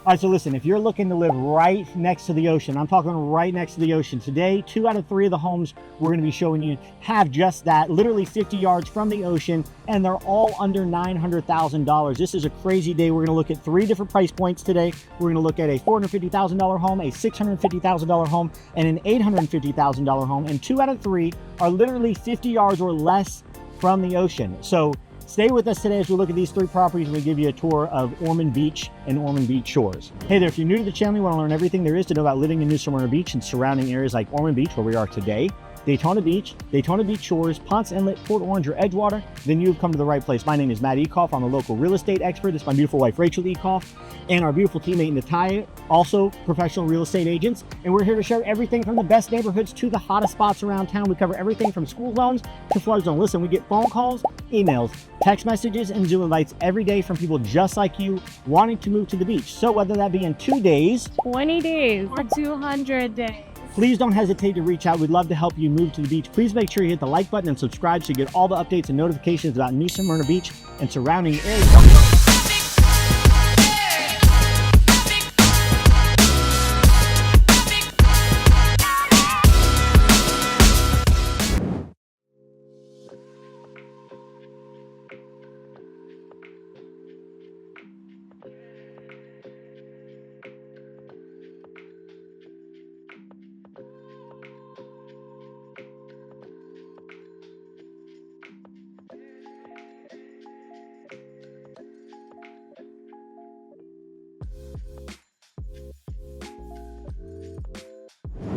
All right, so listen, if you're looking to live right next to the ocean, I'm talking right next to the ocean. Today, 2 out of 3 of the homes we're gonna be showing you have just that, literally 50 yards from the ocean, and they're all under $900,000. This is a crazy day. We're gonna look at 3 different price points today. We're gonna look at a $450,000 home, a $650,000 home, and an $850,000 home, and 2 out of 3 are literally 50 yards or less from the ocean. So stay with us today as we look at these 3 properties and we give you a tour of Ormond Beach and Ormond Beach shores. Hey there, if you're new to the channel, you want to learn everything there is to know about living in New Smyrna Beach and surrounding areas like Ormond Beach, where we are today, Daytona Beach Shores, Ponce Inlet, Port Orange, or Edgewater, then you've come to the right place. My name is Matt Ecoff. I'm a local real estate expert. This is my beautiful wife, Rachel Ecoff, and our beautiful teammate, Natalia, also professional real estate agents. And we're here to share everything from the best neighborhoods to the hottest spots around town. We cover everything from school zones to flood zone. Listen, we get phone calls, emails, text messages, and Zoom invites every day from people just like you wanting to move to the beach. So whether that be in 2 days, 20 days, or 200 days, please don't hesitate to reach out. We'd love to help you move to the beach. Please make sure you hit the like button and subscribe so you get all the updates and notifications about New Smyrna Beach and surrounding areas.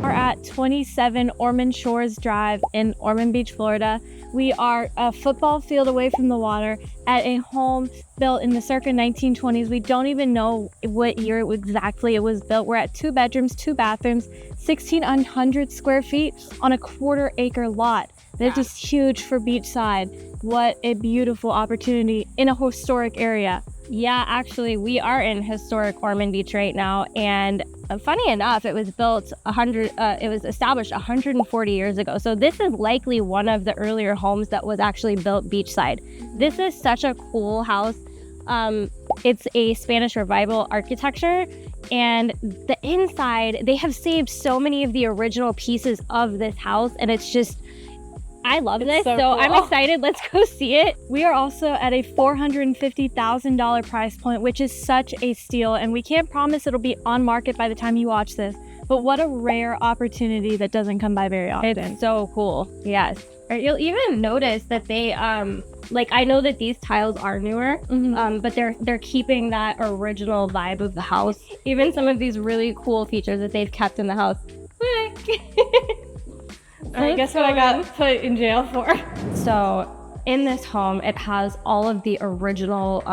We're at 27 Ormond Shores Drive in Ormond Beach, Florida. We are a football field away from the water at a home built in the circa 1920s. We don't even know what year exactly it was built. We're at 2 bedrooms, 2 bathrooms, 1,600 square feet on a 1/4 acre lot. That is huge for Beachside. What a beautiful opportunity in a historic area. Yeah, actually, we are in historic Ormond Beach right now, and funny enough, it was established 140 years ago. So this is likely one of the earlier homes that was actually built beachside. This is such a cool house. It's a Spanish Revival architecture, and the inside, they have saved so many of the original pieces of this house, and it's just, I love this, so cool. I'm excited. Let's go see it. We are also at a $450,000 price point, which is such a steal, and we can't promise it'll be on market by the time you watch this, but what a rare opportunity that doesn't come by very often. It's so cool, yes. You'll even notice that they, like, I know that these tiles are newer, but they're keeping that original vibe of the house. Even some of these really cool features that they've kept in the house. I guess what I got put in jail for. So in this home, it has all of the original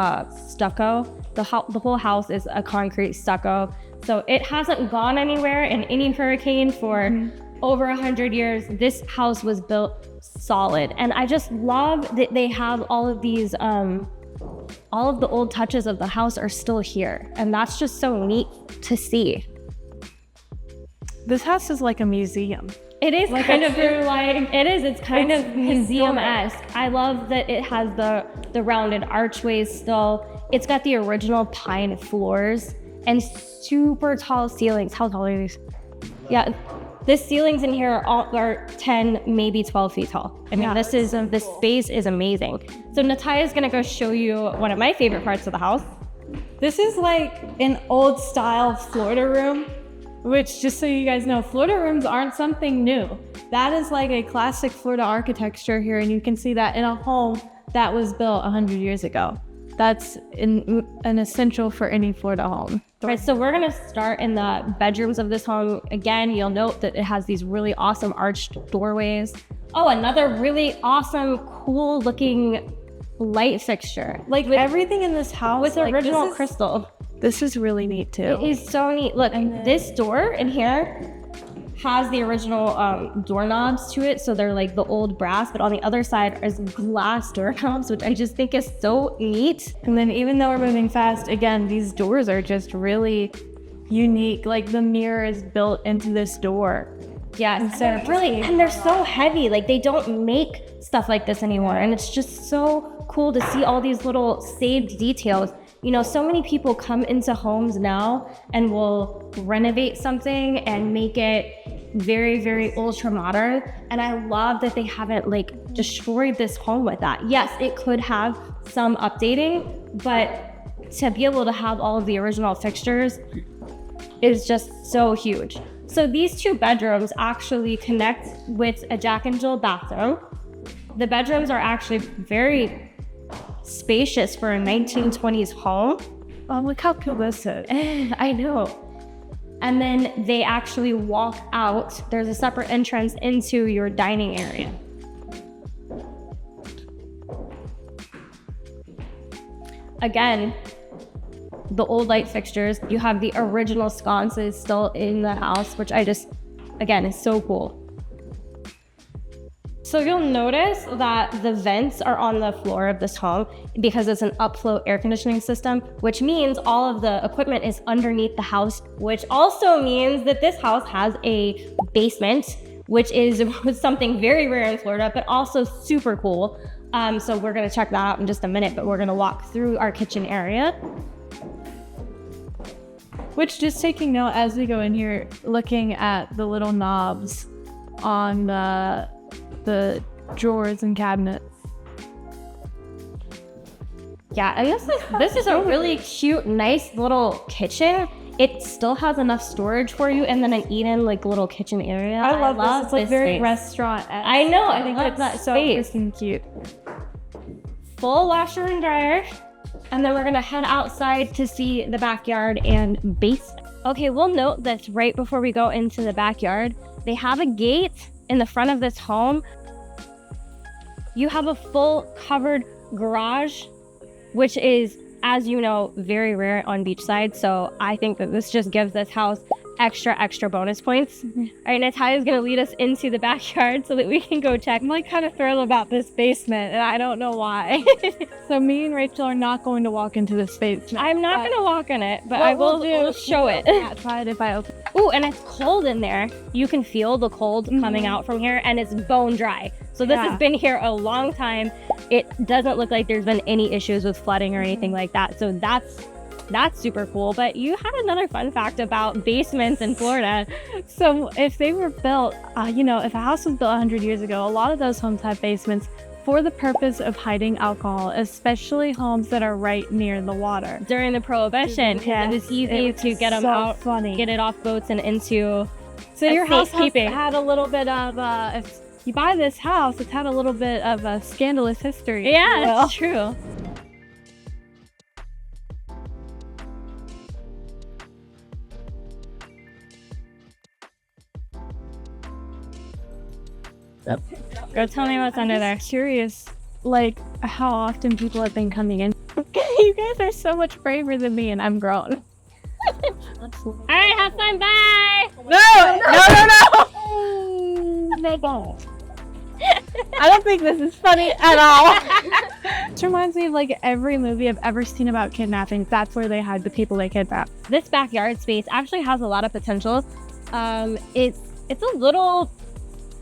stucco. The whole house is a concrete stucco. So it hasn't gone anywhere in any hurricane for over 100 years. This house was built solid. And I just love that they have all of these, all of the old touches of the house are still here. And that's just so neat to see. This house is like a museum. It is like kind of like, it is, it's kind of museum-esque. I love that it has the rounded archways still. It's got the original pine floors and super tall ceilings. How tall are these? Yeah, the ceilings in here are 10, maybe 12 feet tall. I mean, this space is amazing. So Natalia's gonna go show you one of my favorite parts of the house. This is like an old style Florida room, which, just so you guys know, Florida rooms aren't something new. That is like a classic Florida architecture here, and you can see that in a home that was built 100 years ago. That's an essential for any Florida home. All right, so we're gonna start in the bedrooms of this home. Again, you'll note that it has these really awesome arched doorways. Oh, another really awesome, cool looking light fixture. Like with everything in this house. With like original crystal. This is really neat too. It is so neat. Look, this door in here has the original doorknobs to it. So they're like the old brass, but on the other side is glass doorknobs, which I just think is so neat. And then even though we're moving fast, again, these doors are just really unique. Like the mirror is built into this door. Yes, they're really, and they're so heavy. Like they don't make stuff like this anymore. And it's just so cool to see all these little saved details. so many people come into homes now and will renovate something and make it very, very ultra modern. And I love that they haven't like destroyed this home with that. Yes, it could have some updating, but to be able to have all of the original fixtures is just so huge. So these 2 bedrooms actually connect with a Jack and Jill bathroom. The bedrooms are actually very spacious for a 1920s home. Oh, look how cool this is. I know. And then they actually walk out. There's a separate entrance into your dining area. Again, the old light fixtures. You have the original sconces still in the house, which again, is so cool. So you'll notice that the vents are on the floor of this home because it's an upflow air conditioning system, which means all of the equipment is underneath the house, which also means that this house has a basement, which is something very rare in Florida, but also super cool. So we're gonna check that out in just a minute, but we're gonna walk through our kitchen area. Which, just taking note as we go in here, looking at the little knobs on the drawers and cabinets. Yeah, I guess this is a really cute, nice little kitchen. It still has enough storage for you, and then an eat-in like little kitchen area. I love this. It's like very space. Restaurant. I know. I think love that's so freaking cute. Full washer and dryer. And then we're gonna head outside to see the backyard and basement. Okay, we'll note that right before we go into the backyard, they have a gate in the front of this home. You have a full covered garage, which is, as you know, very rare on Beachside. So I think that this just gives this house extra bonus points. All right, Natalia's gonna lead us into the backyard so that we can go check. I'm like kind of thrilled about this basement, and I don't know why. So me and Rachel are not going to walk into this basement. I'm not gonna walk in it, but I will show it. Try it if I open. Ooh, and it's cold in there. You can feel the cold coming out from here, and it's bone dry. So this has been here a long time. It doesn't look like there's been any issues with flooding or anything like that. So that's super cool. But you had another fun fact about basements in Florida. So if they were built, if a house was built 100 years ago, a lot of those homes have basements for the purpose of hiding alcohol, especially homes that are right near the water. During the Prohibition, it was easy to get them out, get it off boats and into So your house has had a little bit of, if you buy this house, it's had a little bit of a scandalous history. Yeah, that's true. Yep. Go tell me what's under there. Curious, like how often people have been coming in. You guys are so much braver than me, and I'm grown. All right, have fun. Bye. No. I don't think this is funny at all. It reminds me of like every movie I've ever seen about kidnapping. That's where they hide the people they kidnap. This backyard space actually has a lot of potential. It's a little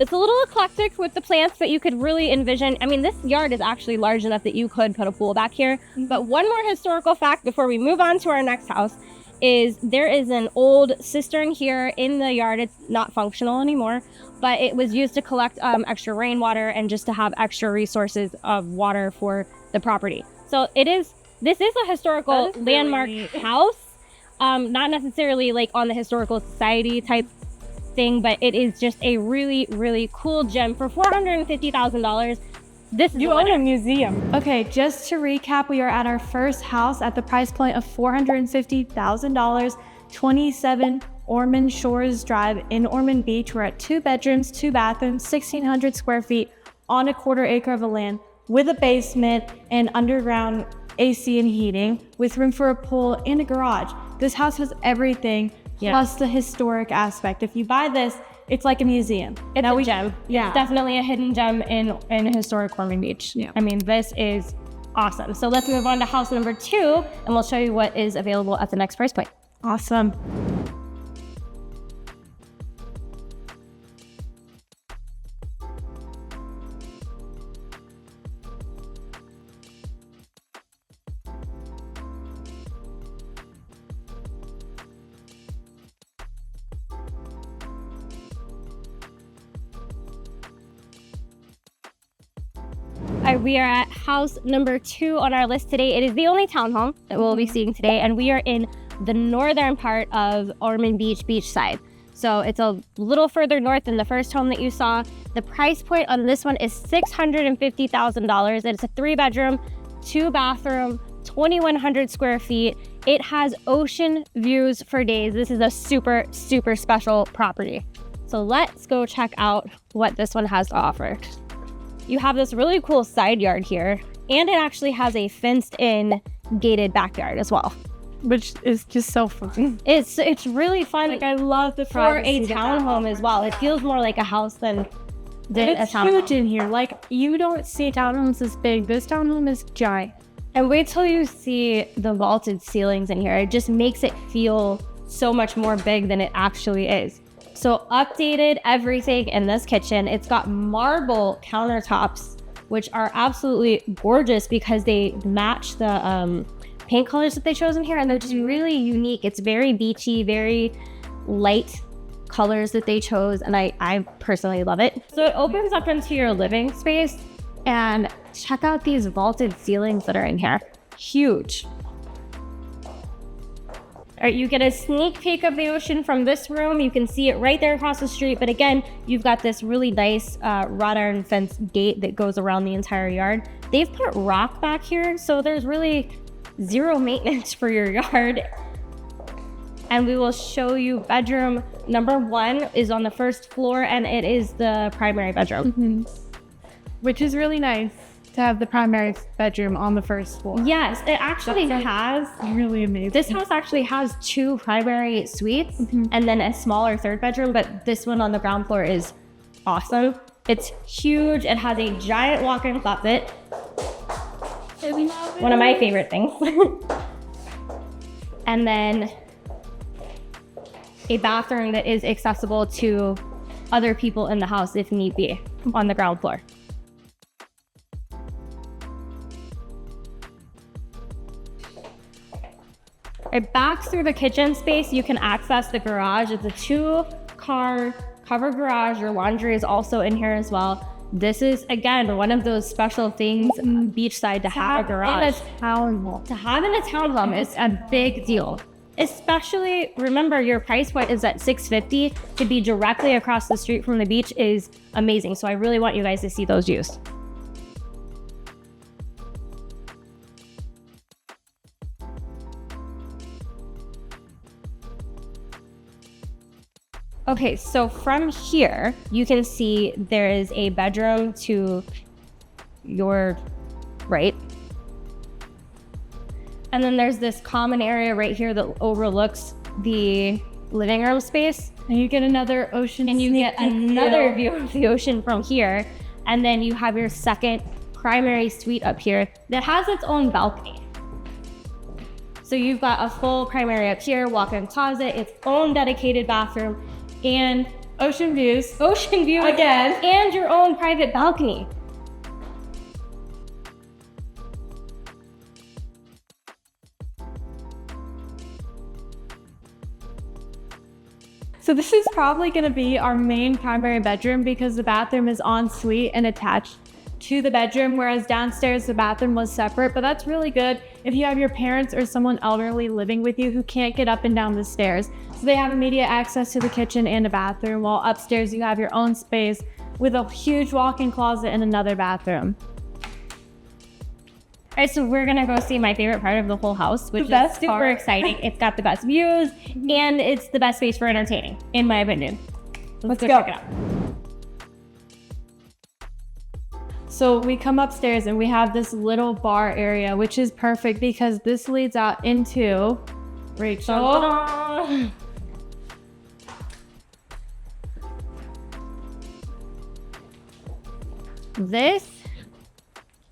eclectic with the plants that you could really envision. I mean, this yard is actually large enough that you could put a pool back here. But one more historical fact before we move on to our next house is there is an old cistern here in the yard. It's not functional anymore, but it was used to collect extra rainwater and just to have extra resources of water for the property. So this is a historical landmark house, not necessarily like on the historical society type thing, but it is just a really, really cool gem for $450,000. This is you own a museum. Okay, just to recap, we are at our first house at the price point of $450,000, 27 Ormond Shores Drive in Ormond Beach. We're at 2 bedrooms, 2 bathrooms, 1,600 square feet on a 1/4 acre of land with a basement and underground AC and heating with room for a pool and a garage. This house has everything plus the historic aspect. If you buy this, it's like a museum. It's a gem. Yeah. It's definitely a hidden gem in historic Ormond Beach. Yeah. I mean, this is awesome. So let's move on to house number 2, and we'll show you what is available at the next price point. Awesome. We are at house number 2 on our list today. It is the only townhome that we'll be seeing today, and we are in the northern part of Ormond Beach, Beachside. So it's a little further north than the first home that you saw. The price point on this one is $650,000. It's a 3-bedroom, 2-bathroom, 2,100 square feet. It has ocean views for days. This is a super, super special property. So let's go check out what this one has to offer. You have this really cool side yard here, and it actually has a fenced in gated backyard as well. Which is just so fun. It's really fun. Like, I love the for a townhome as well. It feels more like a house than a townhome. Huge in here. Like, you don't see townhomes this big. This townhome is giant. And wait till you see the vaulted ceilings in here. It just makes it feel so much more big than it actually is. So updated everything in this kitchen. It's got marble countertops, which are absolutely gorgeous because they match the paint colors that they chose in here, and they're just really unique. It's very beachy, very light colors that they chose, and I personally love it. So it opens up into your living space, and check out these vaulted ceilings that are in here. Huge. All right, you get a sneak peek of the ocean from this room. You can see it right there across the street, but again, you've got this really nice wrought iron fence gate that goes around the entire yard. They've put rock back here, so there's really zero maintenance for your yard. And we will show you bedroom number 1 is on the first floor, and it is the primary bedroom. Which is really nice to have the primary bedroom on the first floor. Yes, it actually has. Really amazing. This house actually has 2 primary suites and then a smaller 3rd bedroom, but this one on the ground floor is awesome. It's huge. It has a giant walk-in closet. One of my favorite things. And then a bathroom that is accessible to other people in the house if need be on the ground floor. Right, back through the kitchen space, you can access the garage. It's a 2-car covered garage. Your laundry is also in here as well. This is, again, one of those special things beachside to have a garage. In a townhome. To have in a townhome is a big deal. Especially, remember, your price point is at $650. To be directly across the street from the beach is amazing. So I really want you guys to see those views. Okay, so from here, you can see there is a bedroom to your right. And then there's this common area right here that overlooks the living room space. And you get another ocean. And you get another view of the ocean from here. And then you have your second primary suite up here that has its own balcony. So you've got a full primary up here, walk-in closet, its own dedicated bathroom, and ocean views. Ocean view again. And your own private balcony. So this is probably going to be our main primary bedroom because the bathroom is en suite and attached to the bedroom, whereas downstairs the bathroom was separate. But that's really good if you have your parents or someone elderly living with you who can't get up and down the stairs. So they have immediate access to the kitchen and a bathroom, while upstairs you have your own space with a huge walk-in closet and another bathroom. All right, so we're gonna go see my favorite part of the whole house, which is super exciting. It's got the best views and it's the best space for entertaining, in my opinion. Let's go check it out. So we come upstairs and we have this little bar area, which is perfect because this leads out into Rachel. Ta-da! This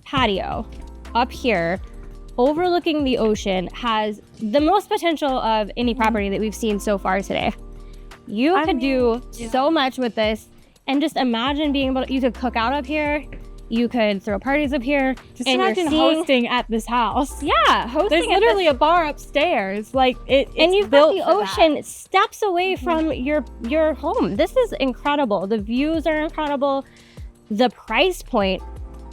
patio up here overlooking the ocean has the most potential of any property that we've seen so far today. You could do so much with this, and just imagine being able to, you could cook out up here, you could throw parties up here. Just imagine hosting at this house. Yeah, hosting. There's literally a bar upstairs. Like it's and you've got the ocean that. Steps away from your home. This is incredible. The views are incredible. The price point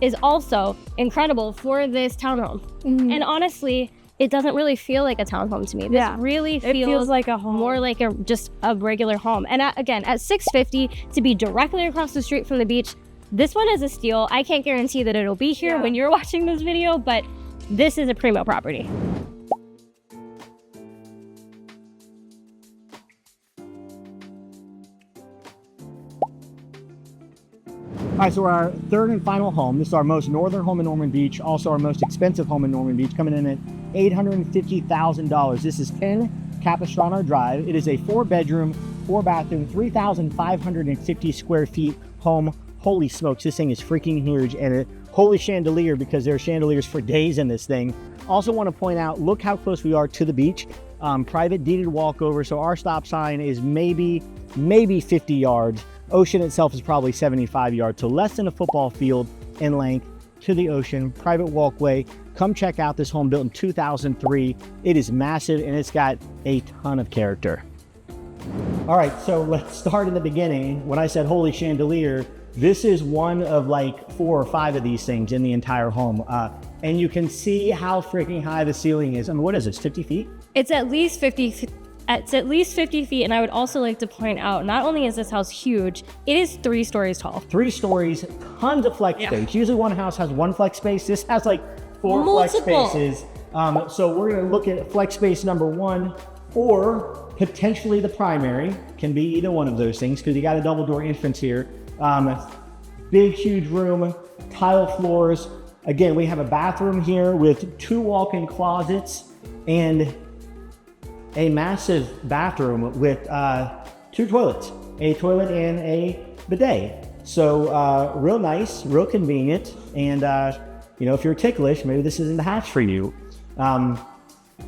is also incredible for this townhome. And honestly, it doesn't really feel like a townhome to me. This really feels like a home. more like just a regular home. And again, at $650 to be directly across the street from the beach, this one is a steal. I can't guarantee that it'll be here when you're watching this video, but this is a primo property. All right, so our third and final home. This is our most northern home in Ormond Beach, also our most expensive home in Ormond Beach, coming in at $850,000. This is 10 Capistrano Drive. It is a 4-bedroom, 4-bathroom, 3,550 square feet home. Holy smokes, this thing is freaking huge, and a holy chandelier, because there are chandeliers for days in this thing. Also want to point out, look how close we are to the beach. Private deeded walkover, so our stop sign is maybe 50 yards. Ocean itself is probably 75 yards, so less than a football field in length to the ocean. Private walkway. Come check out this home, built in 2003. It is massive, and it's got a ton of character. All right, so let's start in the beginning. When I said holy chandelier, this is one of like 4 or 5 of these things in the entire home. And you can see how freaking high the ceiling is. I mean, what is this, 50 feet? It's at least 50 feet. It's at least 50 feet, and I would also like to point out, not only is this house huge, it is 3 stories tall. 3 stories, tons of flex space. Usually one house has 1 flex space. This has like 4 Multiple. flex spaces. So we're gonna look at flex space number 1, or potentially the primary. Can be either one of those things, because you got a double door entrance here. Big, huge room, tile floors. Again, we have a bathroom here with 2 walk-in closets and a massive bathroom with 2 toilets, a toilet and a bidet. So real nice, real convenient. And you know, if you're ticklish, maybe this isn't the house for you.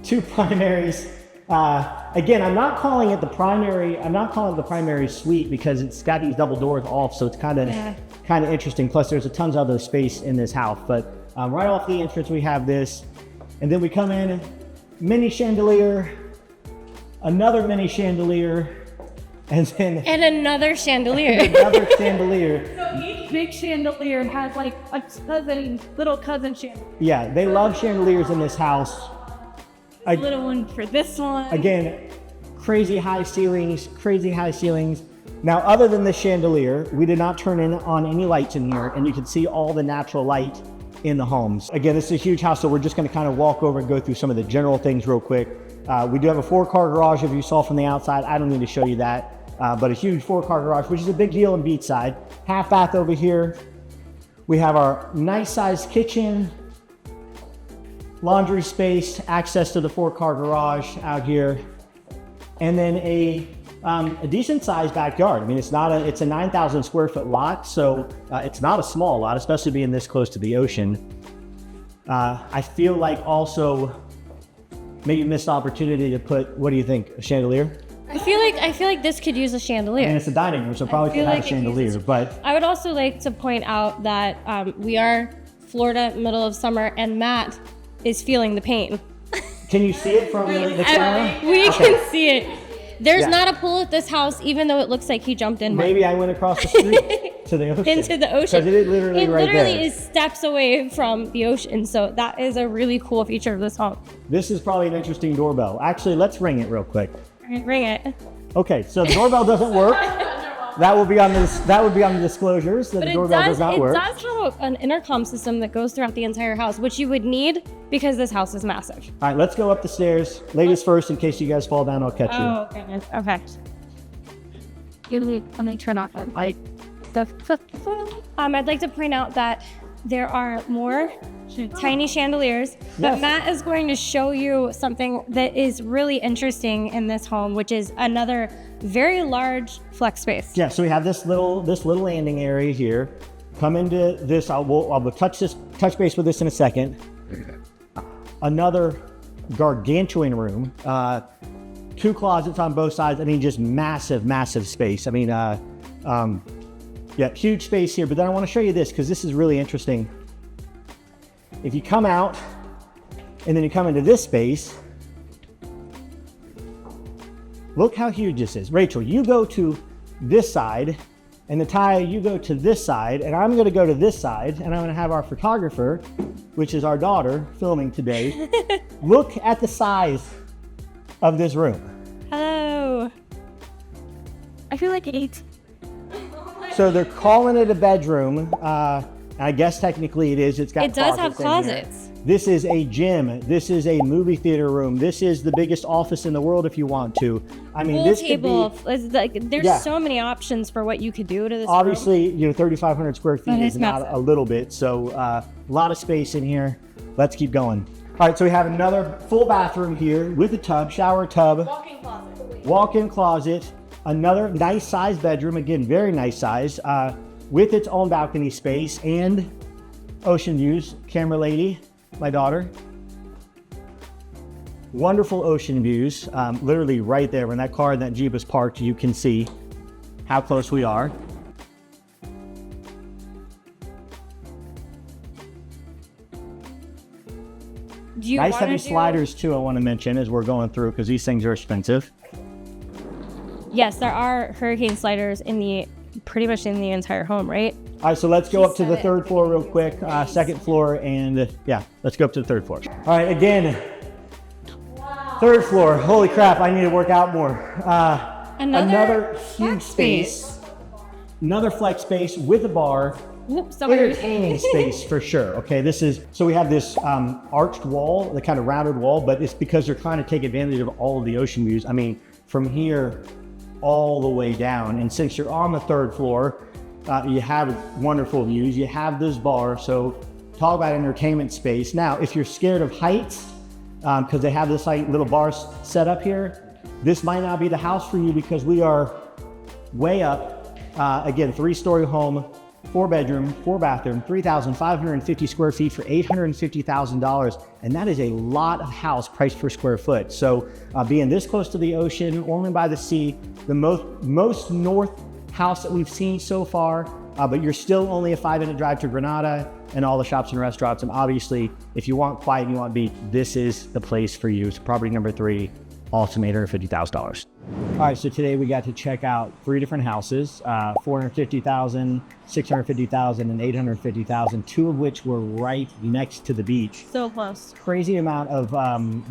2 primaries. Again, I'm not calling it the primary suite, because it's got these double doors off, so it's kind of interesting. Plus there's a tons of other space in this house, but right off the entrance we have this, and then we come in, mini chandelier, another mini chandelier, and then another chandelier. another chandelier. So each big chandelier has like a little cousin chandelier. Yeah, they love chandeliers in this house. A little one for this one. Again, crazy high ceilings, crazy high ceilings. Now, other than the chandelier, we did not turn on any lights in here, and you can see all the natural light in the homes. Again, this is a huge house, so we're just gonna kind of walk over and go through some of the general things real quick. We do have a 4-car garage, if you saw from the outside. I don't need to show you that, but a huge 4-car garage, which is a big deal in Beachside. Half bath over here. We have our nice sized kitchen, laundry space, access to the 4-car garage out here, and then a decent sized backyard. I mean, it's a 9,000 square foot lot, so it's not a small lot, especially being this close to the ocean. I feel like also maybe missed opportunity to put, what do you think, a chandelier? I feel like this could use a chandelier. And it's a dining room, so probably could have a chandelier, but I would also like to point out that we are Florida, middle of summer, and Matt is feeling the pain. can you see it from the camera? We can see it. There's not a pool at this house, even though it looks like he jumped in. Maybe I went across the street to the ocean. Into the ocean. Because it is literally right there. It literally is steps away from the ocean, so that is a really cool feature of this home. This is probably an interesting doorbell. Actually, let's ring it real quick. Ring it. Okay, so the doorbell doesn't work. That would be on the disclosures that the doorbell does not work. It does have an intercom system that goes throughout the entire house, which you would need because this house is massive. All right, let's go up the stairs. Ladies first, in case you guys fall down, I'll catch you. Oh, goodness. Okay. Let me turn off the light. I'd like to point out that there are more tiny chandeliers, but Yes. Matt is going to show you something that is really interesting in this home, which is another very large flex space. Yeah, so we have this little landing area here. Come into this. I'll touch base with this in a second. Another gargantuan room. 2 closets on both sides. I mean, just massive space. I mean, yeah, huge space here. But then I want to show you this because this is really interesting. If you come out and then you come into this space, look how huge this is. Rachel, you go to this side And Natalia, you go to this side, and I'm gonna go to this side, and I'm gonna have our photographer, which is our daughter, filming today, look at the size of this room. Hello. I feel like 8. So they're calling it a bedroom. I guess technically it is. It does have closets. This is a gym. This is a movie theater room. This is the biggest office in the world if you want to. I mean, Pool this table. could be, There's so many options for what you could do to this obviously, you know, 3,500 square feet is not massive. a little bit. So a lot of space in here. Let's keep going. All right, so we have another full bathroom here with a tub, shower tub. Walk-in closet. Another nice size bedroom. Again, very nice size. With its own balcony space and ocean views. Camera lady, my daughter. Wonderful ocean views, literally right there. When that car and that Jeep is parked, you can see how close we are. Nice heavy sliders too, I want to mention as we're going through, because these things are expensive. Yes, there are hurricane sliders pretty much in the entire home, right? All right, so let's go up to the third floor real quick. Second floor, and yeah, let's go up to the third floor. All right, again, third floor. Holy crap, I need to work out more. Another huge space. Another flex space with a bar. Entertaining space for sure. Okay, so we have this arched wall, the kind of rounded wall, but it's because they're trying to take advantage of all of the ocean views. I mean, from here all the way down. And since you're on the third floor, you have wonderful views. You have this bar, so talk about entertainment space. Now, if you're scared of heights, because they have this like little bar set up here, this might not be the house for you because we are way up. Again, 3-story home, 4-bedroom, 4-bathroom, 3,550 square feet for $850,000. And that is a lot of house price per square foot. So being this close to the ocean, Ormond by the sea, the most north house that we've seen so far, but you're still only a 5-minute drive to Granada and all the shops and restaurants. And obviously, if you want quiet and you want beach, this is the place for you. So property number 3, awesome, $850,000. All right, so today we got to check out 3 different houses, 450,000, 650,000, and 850,000, 2 of which were right next to the beach. So close. Crazy amount of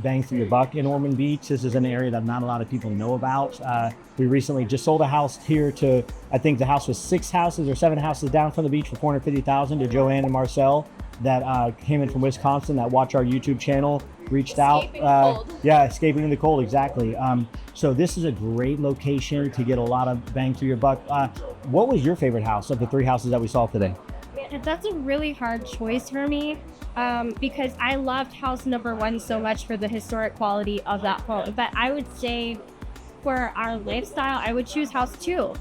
bang for your buck in Ormond Beach. This is an area that not a lot of people know about. We recently just sold a house here to, I think the house was 6 houses or 7 houses down from the beach for $450,000 to Joanne and Marcel that came in from Wisconsin that watch our YouTube channel, reached out. Escaping in the cold, exactly. So this is a great location to get a lot of bang for your buck. What was your favorite house of the 3 houses that we saw today? That's a really hard choice for me because I loved house number 1 so much for the historic quality of that home. But I would say for our lifestyle, I would choose house 2.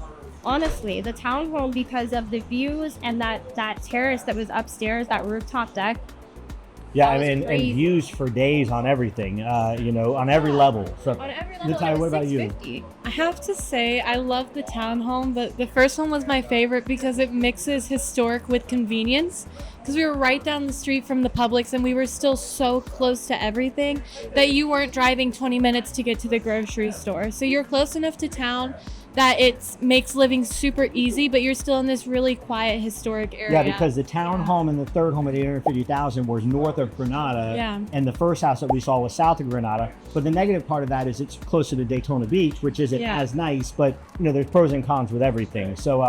Honestly, the townhome, because of the views and that terrace that was upstairs, that rooftop deck. Yeah, I mean, and views for days on everything, on every level. So, On every level, Natalia, what about you? I have to say, I love the townhome, but the first one was my favorite because it mixes historic with convenience. Because we were right down the street from the Publix and we were still so close to everything that you weren't driving 20 minutes to get to the grocery store. So you're close enough to town that it makes living super easy, but you're still in this really quiet, historic area. Yeah, because the townhome and the third home at $850,000 was north of Granada, and the first house that we saw was south of Granada. But the negative part of that is it's closer to Daytona Beach, which isn't as nice, but there's pros and cons with everything. So,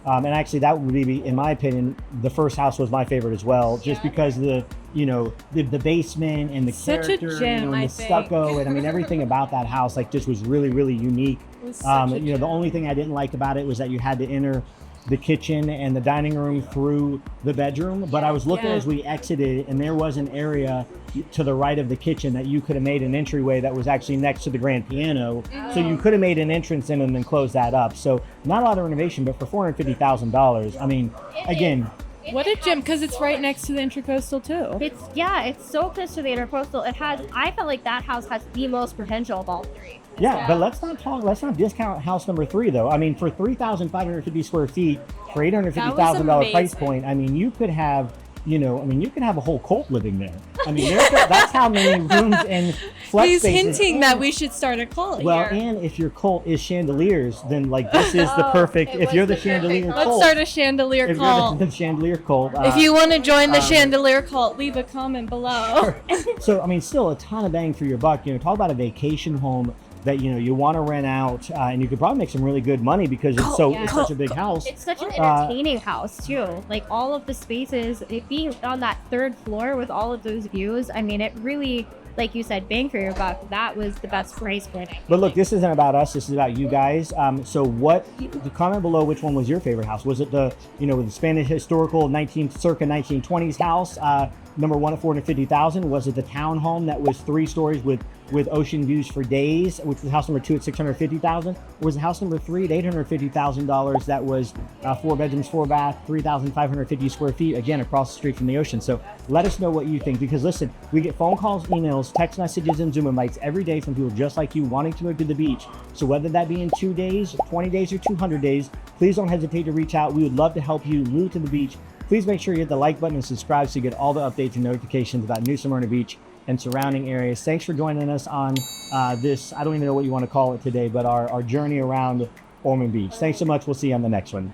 and actually that would be, in my opinion, the first house was my favorite as well, just because the basement and the such character a gem, and the stucco and I mean everything about that house just was really, really unique. The only thing I didn't like about it was that you had to enter the kitchen and the dining room through the bedroom, but I was looking as we exited and there was an area to the right of the kitchen that you could have made an entryway that was actually next to the grand piano. So you could have made an entrance in and then closed that up. So not a lot of renovation, but for $450,000, I mean, again, what a gem, because it's right next to the Intracoastal too. It's so close to the Intercoastal. I felt like that house has the most potential of all 3. Yeah, but let's not discount house number 3 though. I mean, for 3,550 square feet, for $850,000 price point, I mean, you could have you know, I mean, you can have a whole cult living there. I mean, that's how many rooms and flex He's spaces. hinting that we should start a cult Well, here. and if your cult is chandeliers, then like this is the perfect. If you're the chandelier Let's cult, start a chandelier if cult. you're the chandelier cult, If you want to join the chandelier cult, leave a comment below. so I mean, still a ton of bang for your buck. You know, talk about a vacation home that you know you want to rent out, and you could probably make some really good money because it's it's such a big house. It's such an entertaining house too. Like all of the spaces, it being on that third floor with all of those views. I mean, it really, like you said, bang for your buck. That was the best price point. But look, this isn't about us. This is about you guys. So the comment below, which one was your favorite house? Was it the, you know, the Spanish historical circa 1920s house, number one at 450,000? Was it the townhome that was 3 stories with ocean views for days, which was house number 2 at 650,000? Or was it house number 3 at $850,000 that was 4 bedrooms, 4 bath, 3,550 square feet, again, across the street from the ocean? So let us know what you think, because listen, we get phone calls, emails, text messages, and Zoom invites every day from people just like you wanting to move to the beach. So whether that be in 2 days, 20 days, or 200 days, please don't hesitate to reach out. We would love to help you move to the beach. Please make sure you hit the like button and subscribe so you get all the updates and notifications about New Smyrna Beach and surrounding areas. Thanks for joining us on this, I don't even know what you want to call it today, but our journey around Ormond Beach. Thanks so much. We'll see you on the next one.